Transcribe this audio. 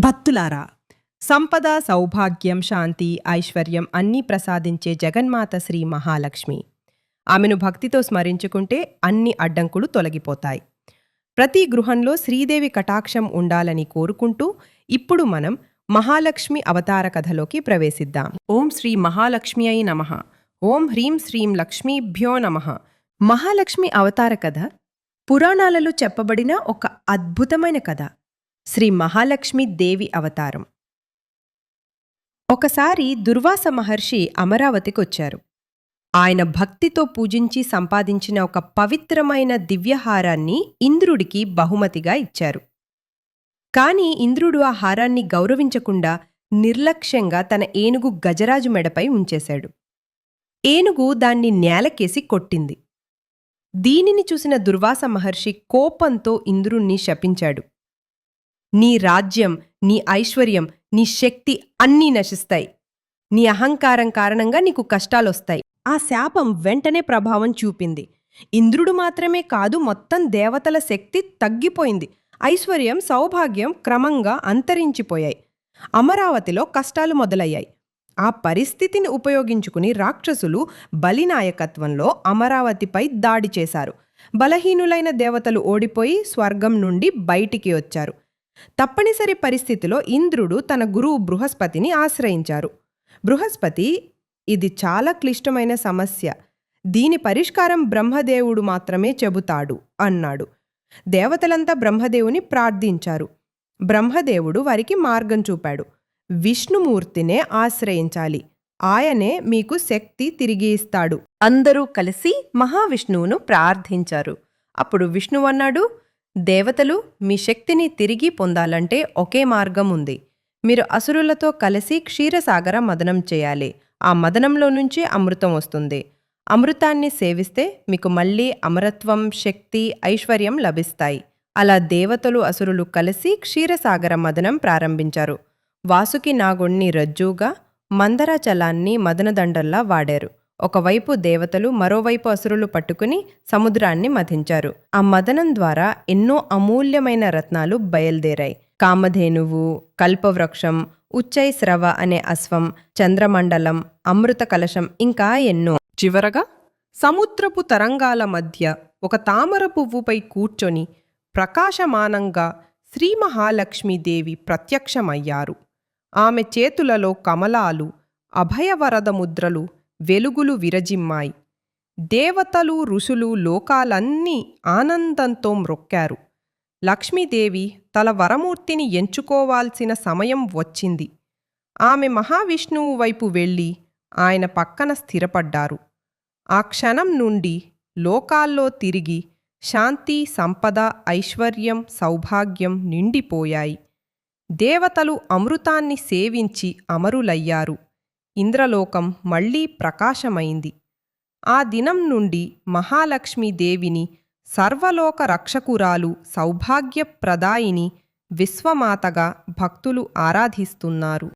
భక్తులారా, సంపద, సౌభాగ్యం, శాంతి, ఐశ్వర్యం అన్నీ ప్రసాదించే జగన్మాత శ్రీ మహాలక్ష్మి. ఆమెను భక్తితో స్మరించుకుంటే అన్ని అడ్డంకులు తొలగిపోతాయి. ప్రతి గృహంలో శ్రీదేవి కటాక్షం ఉండాలని కోరుకుంటూ ఇప్పుడు మనం మహాలక్ష్మి అవతార కథలోకి ప్రవేశిద్దాం. ఓం శ్రీ మహాలక్ష్మి అయి నమః. ఓం హ్రీం శ్రీం లక్ష్మీభ్యో నమః. మహాలక్ష్మి అవతార కథ పురాణాలలో చెప్పబడిన ఒక అద్భుతమైన కథ. శ్రీ మహాలక్ష్మి దేవి అవతారం. ఒకసారి దుర్వాస మహర్షి అమరావతికొచ్చారు. ఆయన భక్తితో పూజించి సంపాదించిన ఒక పవిత్రమైన దివ్యహారాన్ని ఇంద్రుడికి బహుమతిగా ఇచ్చారు. కాని ఇంద్రుడు ఆ హారాన్ని గౌరవించకుండా నిర్లక్ష్యంగా తన ఏనుగు గజరాజు మెడపై ఉంచేశాడు. ఏనుగు దాన్ని నేలకేసి కొట్టింది. దీనిని చూసిన దుర్వాస మహర్షి కోపంతో ఇంద్రుణ్ణి శపించాడు. నీ రాజ్యం, నీ ఐశ్వర్యం, నీ శక్తి అన్నీ నశిస్తాయి. నీ అహంకారం కారణంగా నీకు కష్టాలొస్తాయి. ఆ శాపం వెంటనే ప్రభావం చూపింది. ఇంద్రుడు మాత్రమే కాదు, మొత్తం దేవతల శక్తి తగ్గిపోయింది. ఐశ్వర్యం, సౌభాగ్యం క్రమంగా అంతరించిపోయాయి. అమరావతిలో కష్టాలు మొదలయ్యాయి. ఆ పరిస్థితిని ఉపయోగించుకుని రాక్షసులు బలి నాయకత్వంలో అమరావతిపై దాడి చేశారు. బలహీనులైన దేవతలు ఓడిపోయి స్వర్గం నుండి బయటికి వచ్చారు. తప్పనిసరి పరిస్థితిలో ఇంద్రుడు తన గురువు బృహస్పతిని ఆశ్రయించారు. బృహస్పతి, ఇది చాలా క్లిష్టమైన సమస్య, దీని పరిష్కారం బ్రహ్మదేవుడు మాత్రమే చెబుతాడు అన్నాడు. దేవతలంతా బ్రహ్మదేవుని ప్రార్థించారు. బ్రహ్మదేవుడు వారికి మార్గం చూపాడు. విష్ణుమూర్తినే ఆశ్రయించాలి, ఆయనే మీకు శక్తి తిరిగి ఇస్తాడు. అందరూ కలిసి మహావిష్ణువును ప్రార్థించారు. అప్పుడు విష్ణువు అన్నాడు, దేవతలు, మీ శక్తిని తిరిగి పొందాలంటే ఒకే మార్గం ఉంది. మీరు అసురులతో కలిసి క్షీరసాగర మదనం చేయాలి. ఆ మదనంలో నుంచి అమృతం వస్తుంది. అమృతాన్ని సేవిస్తే మీకు మళ్ళీ అమరత్వం, శక్తి, ఐశ్వర్యం లభిస్తాయి. అలా దేవతలు, అసురులు కలిసి క్షీరసాగర మదనం ప్రారంభించారు. వాసుకి నాగుణ్ణి రజ్జుగా, మందరాచలాన్ని మదనదండల్లా వాడారు. ఒకవైపు దేవతలు, మరోవైపు అసురులు పట్టుకుని సముద్రాన్ని మథించారు. ఆ మదనం ద్వారా ఎన్నో అమూల్యమైన రత్నాలు బయలుదేరాయి. కామధేనువు, కల్పవృక్షం, ఉచ్చైస్రవ అనే అశ్వం, చంద్రమండలం, అమృత కలశం, ఇంకా ఎన్నో. చివరగా సముద్రపు తరంగాల మధ్య ఒక తామర పువ్వుపై కూర్చొని ప్రకాశమానంగా శ్రీ మహాలక్ష్మీదేవి ప్రత్యక్షమయ్యారు. ఆమె చేతులలో కమలాలు, అభయవరద ముద్రలు, వెలుగులు విరజిమ్మాయి. దేవతలు, ఋషులు, లోకాలన్నీ ఆనందంతో మ్రొక్కారు. లక్ష్మీదేవి తల వరమూర్తిని ఎంచుకోవాల్సిన సమయం వచ్చింది. ఆమె మహావిష్ణువు వైపు వెళ్ళి ఆయన పక్కన స్థిరపడ్డారు. ఆ క్షణం నుండి లోకాల్లో తిరిగి శాంతి, సంపద, ఐశ్వర్యం, సౌభాగ్యం నిండిపోయాయి. దేవతలు అమృతాన్ని సేవించి అమరులయ్యారు. ఇంద్రలోకం మళ్లీ ప్రకాశమైంది. ఆ దినం నుండి మహాలక్ష్మీదేవిని సర్వలోక రక్షకురాలు, సౌభాగ్యప్రదాయిని, విశ్వమాతగా భక్తులు ఆరాధిస్తున్నారు.